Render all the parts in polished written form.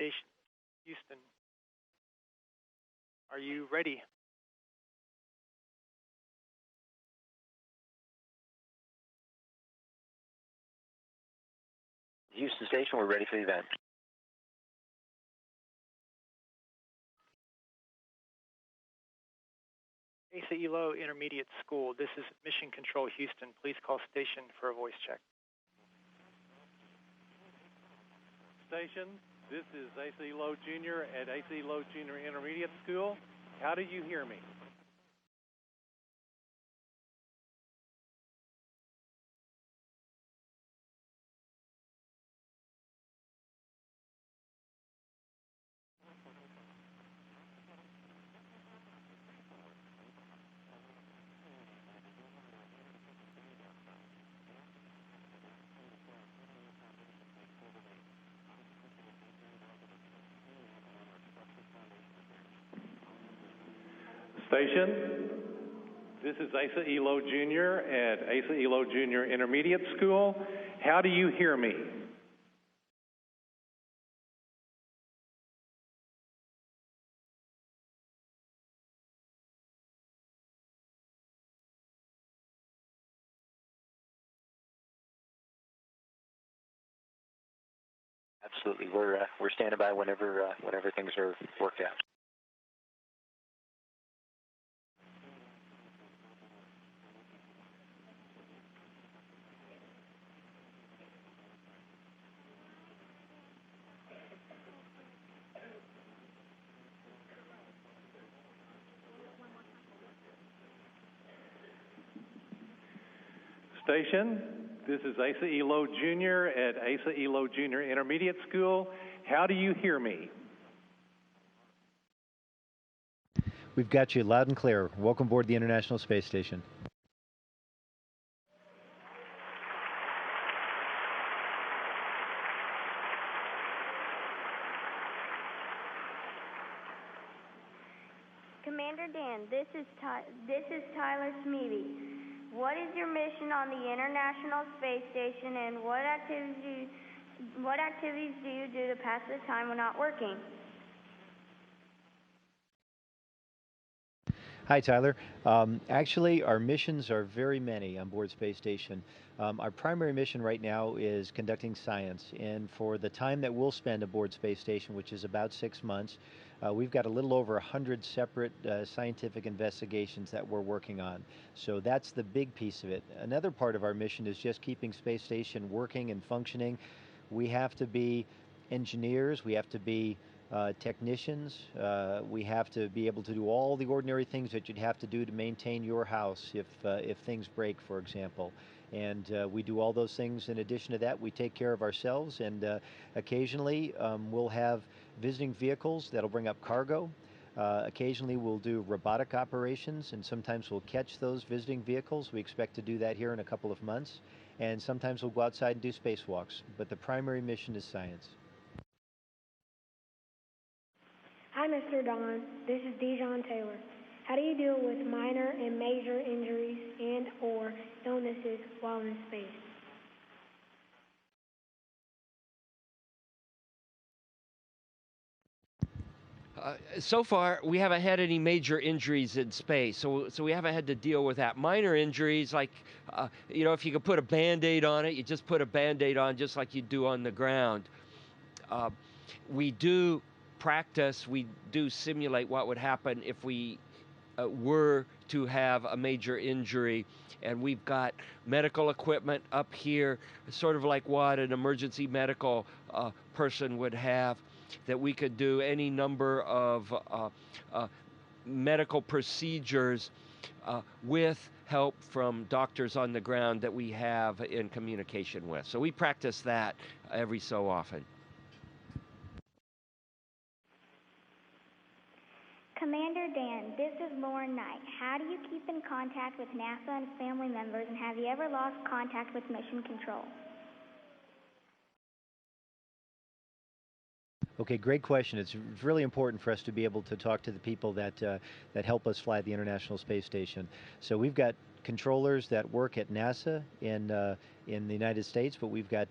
Station, Houston. Are you ready? Houston Station, we're ready for the event. Asa Elo Intermediate School, this is Mission Control Houston. Please call station for a voice check. Station, this is Asa Elo Jr. at Asa Elo Jr. Intermediate School. How do you hear me? Station, this is Asa Elo Jr. at Asa Elo Jr. Intermediate School. How do you hear me? Absolutely, we're standing by whenever things are worked out. Station, this is Asa Elo Jr. at Asa Elo Jr. Intermediate School. How do you hear me? We've got you loud and clear. Welcome aboard the International Space Station. Commander Dan, this is Tyler Smeeby. What is your mission on the International Space Station, and what activities do you do to pass the time when not working? Hi, Tyler. Actually, our missions are very many on board Space Station. Our primary mission right now is conducting science, and for the time that we'll spend aboard Space Station, which is about 6 months, we've got a little over 100 separate scientific investigations that we're working on. So that's the big piece of it. Another part of our mission is just keeping Space Station working and functioning. We have to be engineers, we have to be technicians, we have to be able to do all the ordinary things that you'd have to do to maintain your house if things break, for example. And we do all those things. In addition to that, we take care of ourselves, and occasionally we'll have visiting vehicles that'll bring up cargo. Occasionally we'll do robotic operations, and sometimes we'll catch those visiting vehicles. We expect to do that here in a couple of months. And sometimes we'll go outside and do spacewalks. But the primary mission is science. Hi, Mr. Don. This is Dijon Taylor. How do you deal with minor and major injuries and or illnesses while in space? So far, we haven't had any major injuries in space, so we haven't had to deal with that. Minor injuries, like, if you could put a Band-Aid on it, you just put a Band-Aid on just like you do on the ground. We do practice, we do simulate what would happen if we were to have a major injury, and we've got medical equipment up here, sort of like what an emergency medical person would have, that we could do any number of medical procedures with help from doctors on the ground that we have in communication with. So we practice that every so often. Commander Dan, this is Lauren Knight. How do you keep in contact with NASA and family members, and have you ever lost contact with Mission Control? Okay, great question. It's really important for us to be able to talk to the people that help us fly the International Space Station. So we've got controllers that work at NASA in the United States, but we've got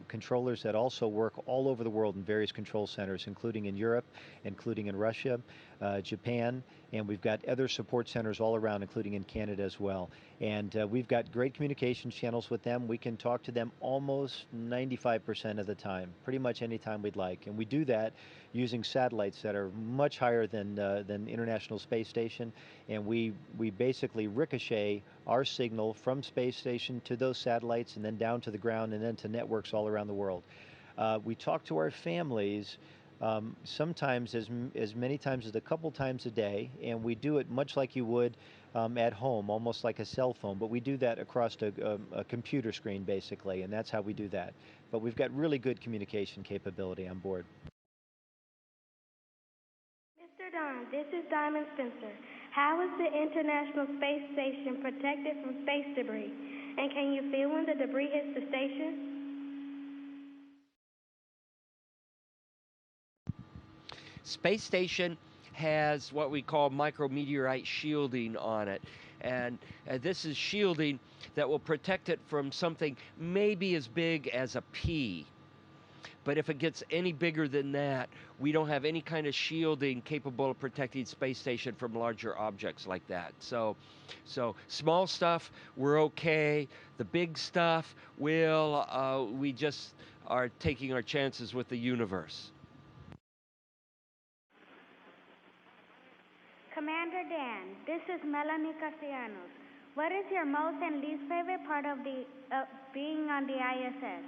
controllers that also work all over the world in various control centers, including in Europe, including in Russia, Japan, and we've got other support centers all around, including in Canada as well. And we've got great communication channels with them. We can talk to them almost 95% of the time, pretty much any time we'd like. And we do that using satellites that are much higher than International Space Station. And we basically ricochet our signal from space station to those satellites and then down to the ground and then to networks all around the world. We talk to our families sometimes as many times as a couple times a day, and we do it much like you would at home, almost like a cell phone, but we do that across a computer screen basically, and that's how we do that. But we've got really good communication capability on board. Mr. Don, this is Diamond Spencer. How is the International Space Station protected from space debris? And can you feel when the debris hits the station? Space Station has what we call micrometeorite shielding on it. And this is shielding that will protect it from something maybe as big as a pea. But if it gets any bigger than that, we don't have any kind of shielding capable of protecting Space Station from larger objects like that. So small stuff, we're okay. The big stuff, we just are taking our chances with the universe. Commander Dan, this is Melanie Castellanos. What is your most and least favorite part of being on the ISS?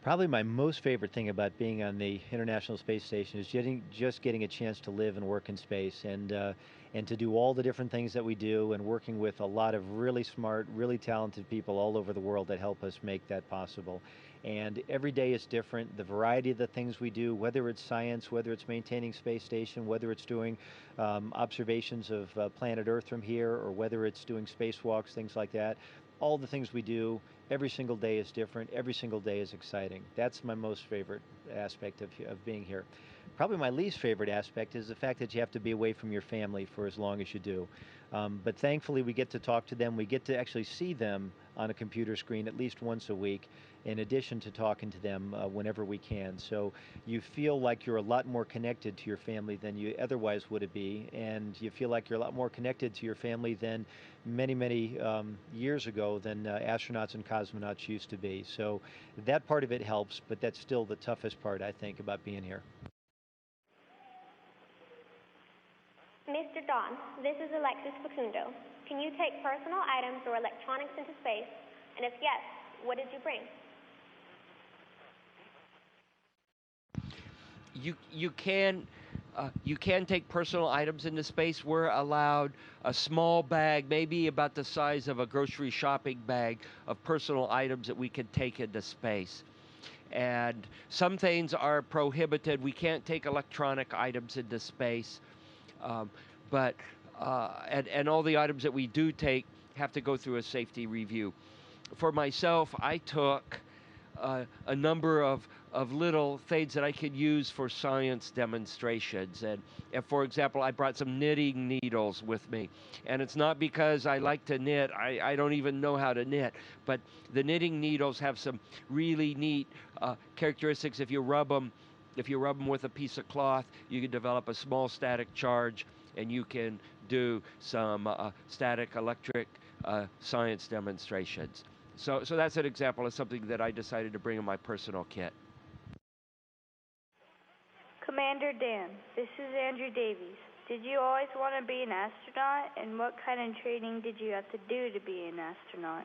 Probably my most favorite thing about being on the International Space Station is just getting a chance to live and work in space and to do all the different things that we do, and working with a lot of really smart, really talented people all over the world that help us make that possible. And every day is different. The variety of the things we do, whether it's science, whether it's maintaining space station, whether it's doing observations of planet Earth from here, or whether it's doing spacewalks, things like that. All the things we do, every single day is different. Every single day is exciting. That's my most favorite aspect of being here. Probably my least favorite aspect is the fact that you have to be away from your family for as long as you do. But thankfully, we get to talk to them. We get to actually see them on a computer screen at least once a week, in addition to talking to them whenever we can. So you feel like you're a lot more connected to your family than you otherwise would be, and you feel like you're a lot more connected to your family than many years ago than astronauts and cosmonauts used to be. So that part of it helps, but that's still the toughest part, I think, about being here. Mr. Don, this is Alexis Facundo. Can you take personal items or electronics into space? And if yes, what did you bring? You can take personal items into space. We're allowed a small bag, maybe about the size of a grocery shopping bag, of personal items that we can take into space. And some things are prohibited. We can't take electronic items into space. But all the items that we do take have to go through a safety review. For myself, I took a number of little things that I could use for science demonstrations. And for example, I brought some knitting needles with me. And it's not because I like to knit. I don't even know how to knit. But the knitting needles have some really neat characteristics. If you rub them with a piece of cloth, you can develop a small static charge, and you can do some static electric science demonstrations. So that's an example of something that I decided to bring in my personal kit. Commander Dan, this is Andrew Davies. Did you always want to be an astronaut, and what kind of training did you have to do to be an astronaut?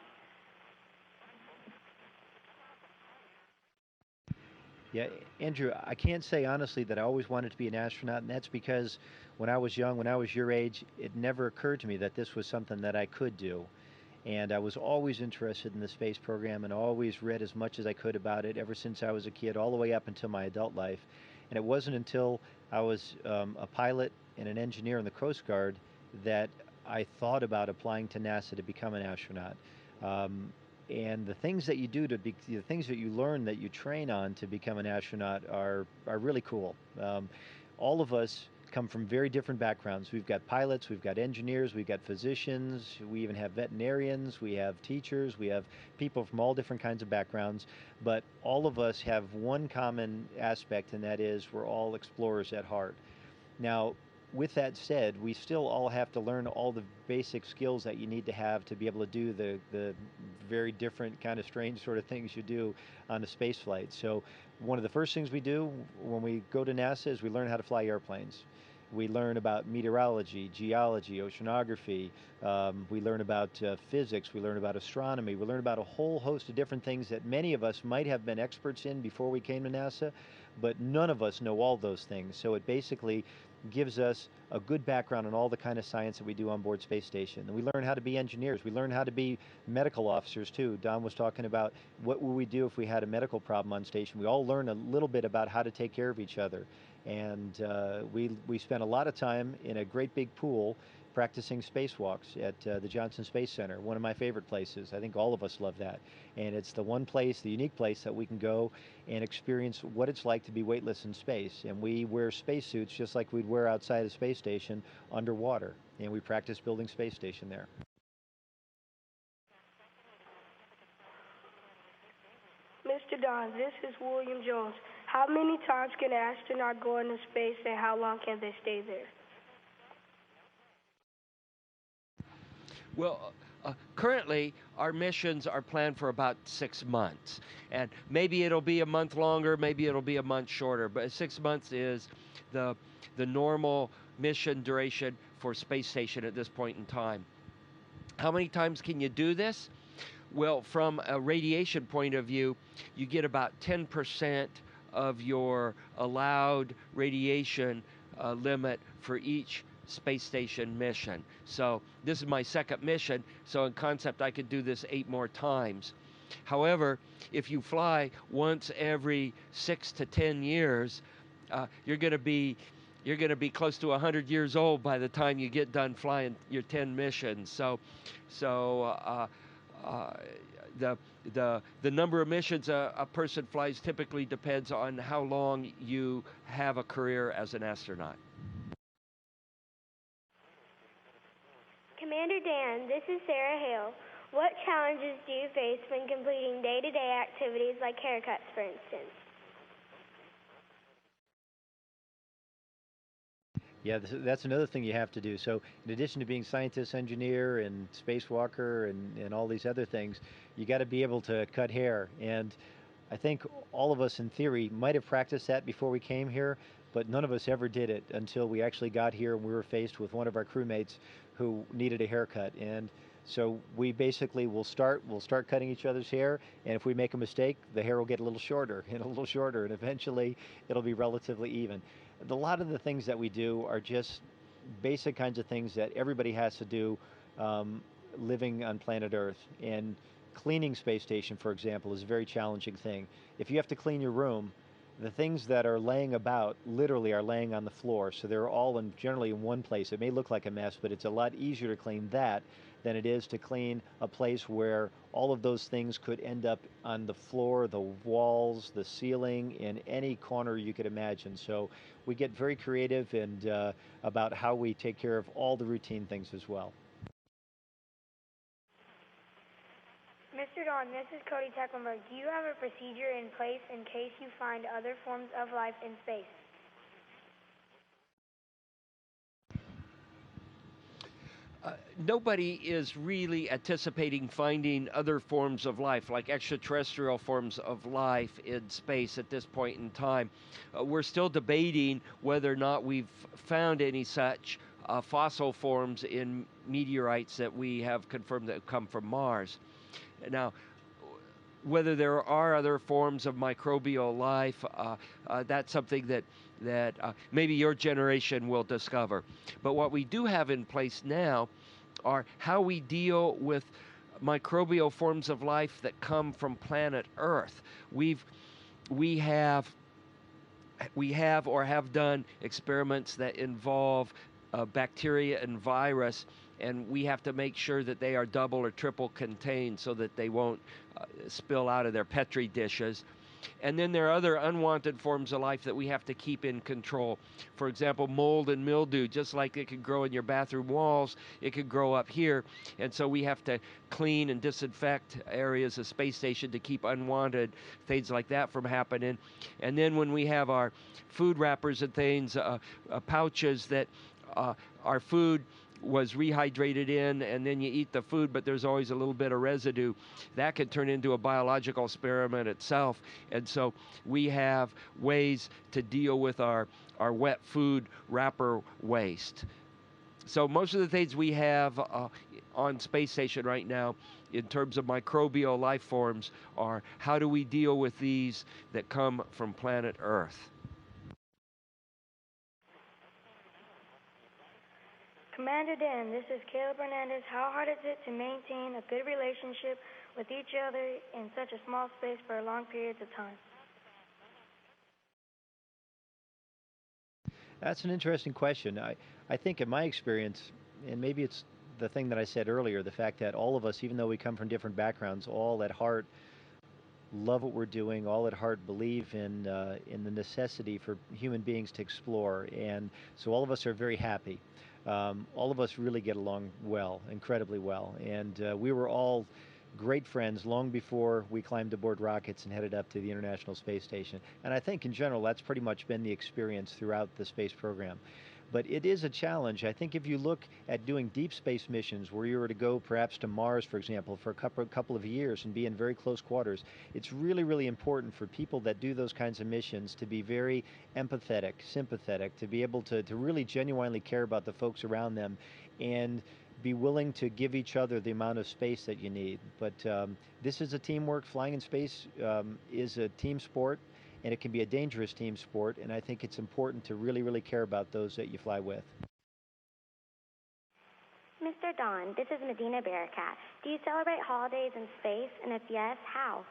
Yeah, Andrew, I can't say honestly that I always wanted to be an astronaut, and that's because when I was young, when I was your age, it never occurred to me that this was something that I could do. And I was always interested in the space program and always read as much as I could about it ever since I was a kid, all the way up until my adult life. And it wasn't until I was a pilot and an engineer in the Coast Guard that I thought about applying to NASA to become an astronaut. And the things that you do the things that you learn, that you train on to become an astronaut are really cool. All of us come from very different backgrounds. We've got pilots, we've got engineers, we've got physicians, we even have veterinarians, we have teachers, we have people from all different kinds of backgrounds, but all of us have one common aspect, and that is we're all explorers at heart. Now, with that said, we still all have to learn all the basic skills that you need to have to be able to do the very different kind of strange sort of things you do on a space flight. So one of the first things we do when we go to NASA is we learn how to fly airplanes. We learn about meteorology, geology, oceanography. We learn about physics. We learn about astronomy. We learn about a whole host of different things that many of us might have been experts in before we came to NASA, but none of us know all those things. So it basically gives us a good background on all the kind of science that we do on board Space Station. And we learn how to be engineers. We learn how to be medical officers too. Don was talking about what would we do if we had a medical problem on station. We all learn a little bit about how to take care of each other. And we spent a lot of time in a great big pool practicing spacewalks at the Johnson Space Center, one of my favorite places. I think all of us love that. And it's the one place, the unique place that we can go and experience what it's like to be weightless in space. And we wear spacesuits just like we'd wear outside a space station underwater. And we practice building space station there. Mr. Don, this is William Jones. How many times can an astronaut go into space, and how long can they stay there? Well, currently, our missions are planned for about 6 months. And maybe it'll be a month longer, maybe it'll be a month shorter. But 6 months is the normal mission duration for space station at this point in time. How many times can you do this? Well, from a radiation point of view, you get about 10% of your allowed radiation limit for each space station mission. So this is my second mission, so in concept I could do this 8 more times. However, if you fly once every 6 to 10 years, you're going to be close to 100 years old by the time you get done flying your 10 missions. So the number of missions a person flies typically depends on how long you have a career as an astronaut. Commander Dan, this is Sarah Hale. What challenges do you face when completing day-to-day activities like haircuts, for instance? Yeah, that's another thing you have to do. So in addition to being scientist, engineer, and spacewalker, and all these other things, you got to be able to cut hair. And I think all of us in theory might have practiced that before we came here, but none of us ever did it until we actually got here and we were faced with one of our crewmates who needed a haircut. And so we basically will start cutting each other's hair, and if we make a mistake, the hair will get a little shorter and a little shorter, and eventually it'll be relatively even. A lot of the things that we do are just basic kinds of things that everybody has to do living on planet Earth. And cleaning space station, for example, is a very challenging thing. If you have to clean your room, the things that are laying about literally are laying on the floor, so they're all generally in one place. It may look like a mess, but it's a lot easier to clean that than it is to clean a place where all of those things could end up on the floor, the walls, the ceiling, in any corner you could imagine. So we get very creative and about how we take care of all the routine things as well. Mr. Don, this is Cody Tecklenburg. Do you have a procedure in place in case you find other forms of life in space? Nobody is really anticipating finding other forms of life, like extraterrestrial forms of life in space at this point in time. We're still debating whether or not we've found any such fossil forms in meteorites that we have confirmed that come from Mars. Now, whether there are other forms of microbial life, that's something that maybe your generation will discover. But what we do have in place now are how we deal with microbial forms of life that come from planet Earth. We have or have done experiments that involve bacteria and virus, and we have to make sure that they are double or triple contained so that they won't spill out of their Petri dishes. And then there are other unwanted forms of life that we have to keep in control. For example, mold and mildew, just like it could grow in your bathroom walls, it could grow up here. And so we have to clean and disinfect areas of space station to keep unwanted things like that from happening. And then when we have our food wrappers and things, pouches that our food was rehydrated in, and then you eat the food, but there's always a little bit of residue. That can turn into a biological experiment itself. And so we have ways to deal with our wet food wrapper waste. So most of the things we have on space station right now in terms of microbial life forms are how do we deal with these that come from planet Earth? Commander Dan, this is Caleb Hernandez. How hard is it to maintain a good relationship with each other in such a small space for long periods of time? That's an interesting question. I think in my experience, and maybe it's the thing that I said earlier, the fact that all of us, even though we come from different backgrounds, all at heart love what we're doing, all at heart believe in the necessity for human beings to explore. And so all of us are very happy. All of us really get along well, incredibly well. And we were all great friends long before we climbed aboard rockets and headed up to the International Space Station. And I think in general, that's pretty much been the experience throughout the space program. But it is a challenge. I think if you look at doing deep space missions where you were to go perhaps to Mars, for example, for a couple of years and be in very close quarters, it's really, really important for people that do those kinds of missions to be very empathetic, sympathetic, to be able to really genuinely care about the folks around them and be willing to give each other the amount of space that you need. But this is a teamwork. Flying in space is a team sport. And it can be a dangerous team sport, and I think it's important to really, really care about those that you fly with. Mr. Don, this is Medina Bearcat. Do you celebrate holidays in space, and if yes, how?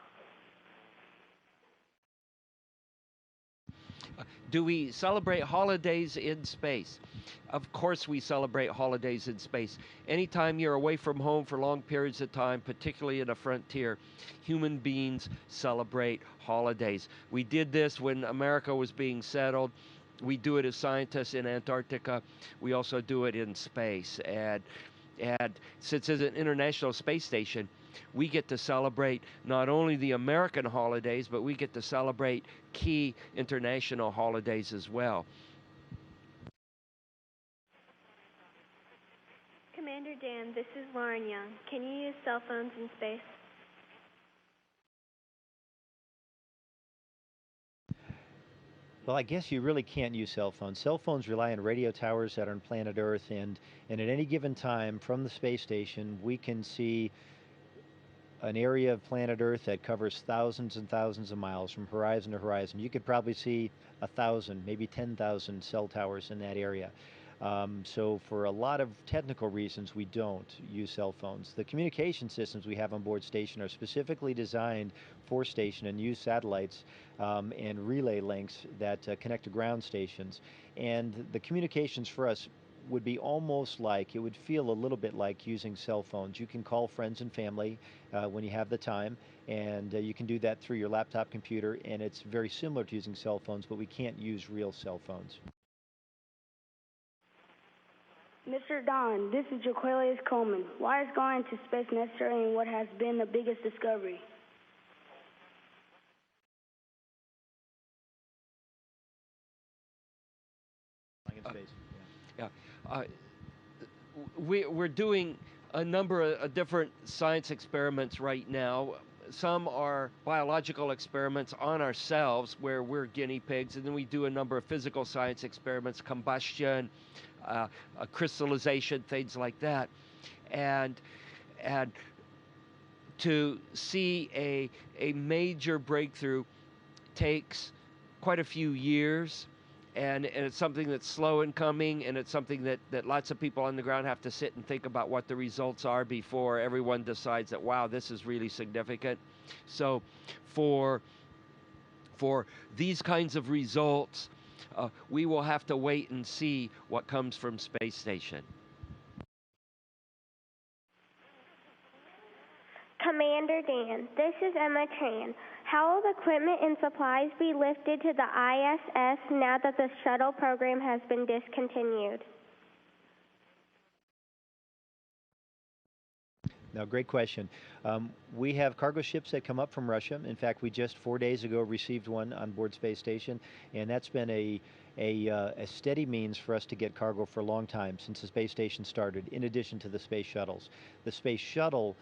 Do we celebrate holidays in space? Of course we celebrate holidays in space. Anytime you're away from home for long periods of time, particularly in a frontier, human beings celebrate holidays. We did this when America was being settled. We do it as scientists in Antarctica. We also do it in space. And since it's an international space station, we get to celebrate not only the American holidays, but we get to celebrate key international holidays as well. Commander Dan, this is Lauren Young. Can you use cell phones in space? Well, I guess you really can't use cell phones. Cell phones rely on radio towers that are on planet Earth, and at any given time from the space station, we can see an area of planet Earth that covers thousands and thousands of miles from horizon to horizon. You could probably see 1,000, maybe 10,000 cell towers in that area. So for a lot of technical reasons, we don't use cell phones. The communication systems we have on board station are specifically designed for station and use satellites and relay links that connect to ground stations. And the communications for us would be almost like, it would feel a little bit like using cell phones. You can call friends and family when you have the time, and you can do that through your laptop computer, and it's very similar to using cell phones, but we can't use real cell phones. Mr. Don, this is Jaquelius Coleman. Why is going to space necessary, and what has been the biggest discovery? We're doing a number of different science experiments right now. Some are biological experiments on ourselves where we're guinea pigs, and then we do a number of physical science experiments, combustion, crystallization, things like that. And to see a major breakthrough takes quite a few years. And it's something that's slow in coming, and it's something that lots of people on the ground have to sit and think about what the results are before everyone decides that, wow, this is really significant. So for these kinds of results, we will have to wait and see what comes from space station. Commander Dan, this is Emma Tran. How will the equipment and supplies be lifted to the ISS now that the shuttle program has been discontinued? Now, great question. We have cargo ships that come up from Russia. In fact, we just 4 days ago received one on board Space Station, and that's been a steady means for us to get cargo for a long time since the space station started, in addition to the space shuttles. The space shuttle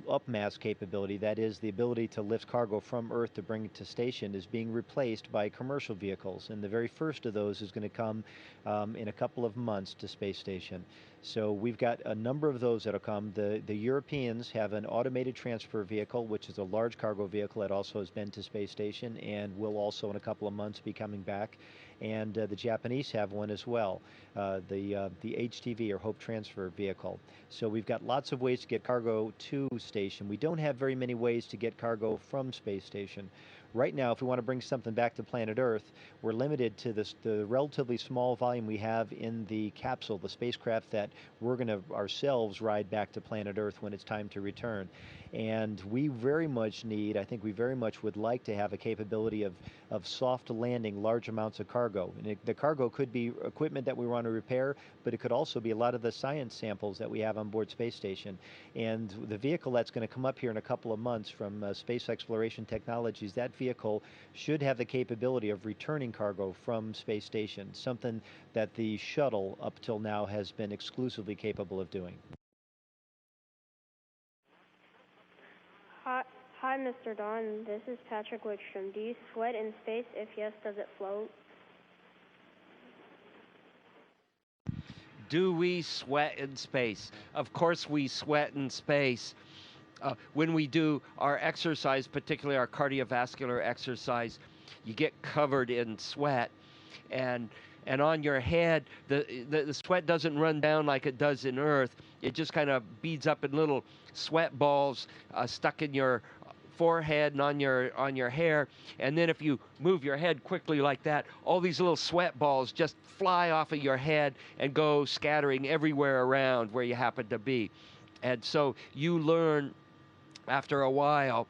up mass capability, that is the ability to lift cargo from Earth to bring it to station, is being replaced by commercial vehicles, and the very first of those is going to come in a couple of months to space station. So we've got a number of those that'll come. The Europeans have an automated transfer vehicle, which is a large cargo vehicle that also has been to space station and will also in a couple of months be coming back. And the Japanese have one as well, the HTV, or Hope Transfer Vehicle. So we've got lots of ways to get cargo to station. We don't have very many ways to get cargo from space station. Right now, if we want to bring something back to planet Earth, we're limited to the relatively small volume we have in the capsule, the spacecraft that we're going to ourselves ride back to planet Earth when it's time to return. And we very much need, I think we very much would like to have a capability of soft landing large amounts of cargo. And the cargo could be equipment that we want to repair, but it could also be a lot of the science samples that we have on board Space Station. And the vehicle that's going to come up here in a couple of months from Space Exploration Technologies, that vehicle should have the capability of returning cargo from Space Station, something that the shuttle up till now has been exclusively capable of doing. Hi, Mr. Don. This is Patrick Wickstrom. Do you sweat in space? If yes, does it float? Do we sweat in space? Of course we sweat in space. When we do our exercise, particularly our cardiovascular exercise, you get covered in sweat, and on your head, the sweat doesn't run down like it does in Earth. It just kind of beads up in little sweat balls stuck in your forehead and on your hair. And then if you move your head quickly like that, all these little sweat balls just fly off of your head and go scattering everywhere around where you happen to be. And so you learn after a while,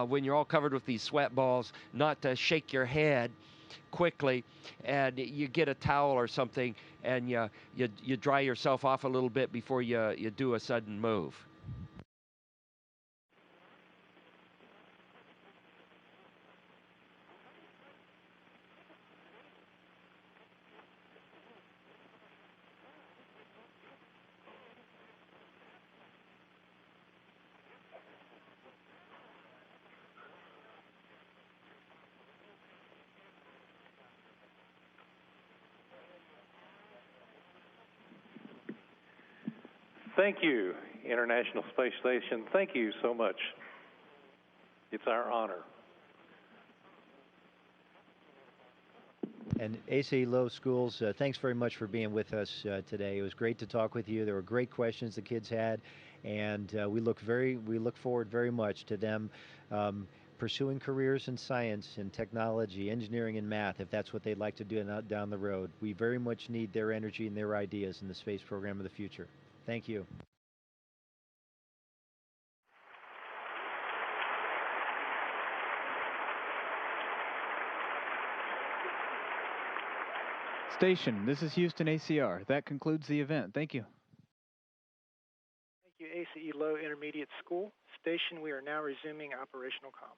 when you're all covered with these sweat balls, not to shake your head quickly, and you get a towel or something and you dry yourself off a little bit before you do a sudden move. Thank you, International Space Station. Thank you so much. It's our honor. And Asa Low Schools, thanks very much for being with us today. It was great to talk with you. There were great questions the kids had, and we look forward very much to them pursuing careers in science and technology, engineering and math, if that's what they'd like to do down the road. We very much need their energy and their ideas in the space program of the future. Thank you. Station, this is Houston ACR. That concludes the event. Thank you. Thank you, ACE Low Intermediate School. Station, we are now resuming operational comm.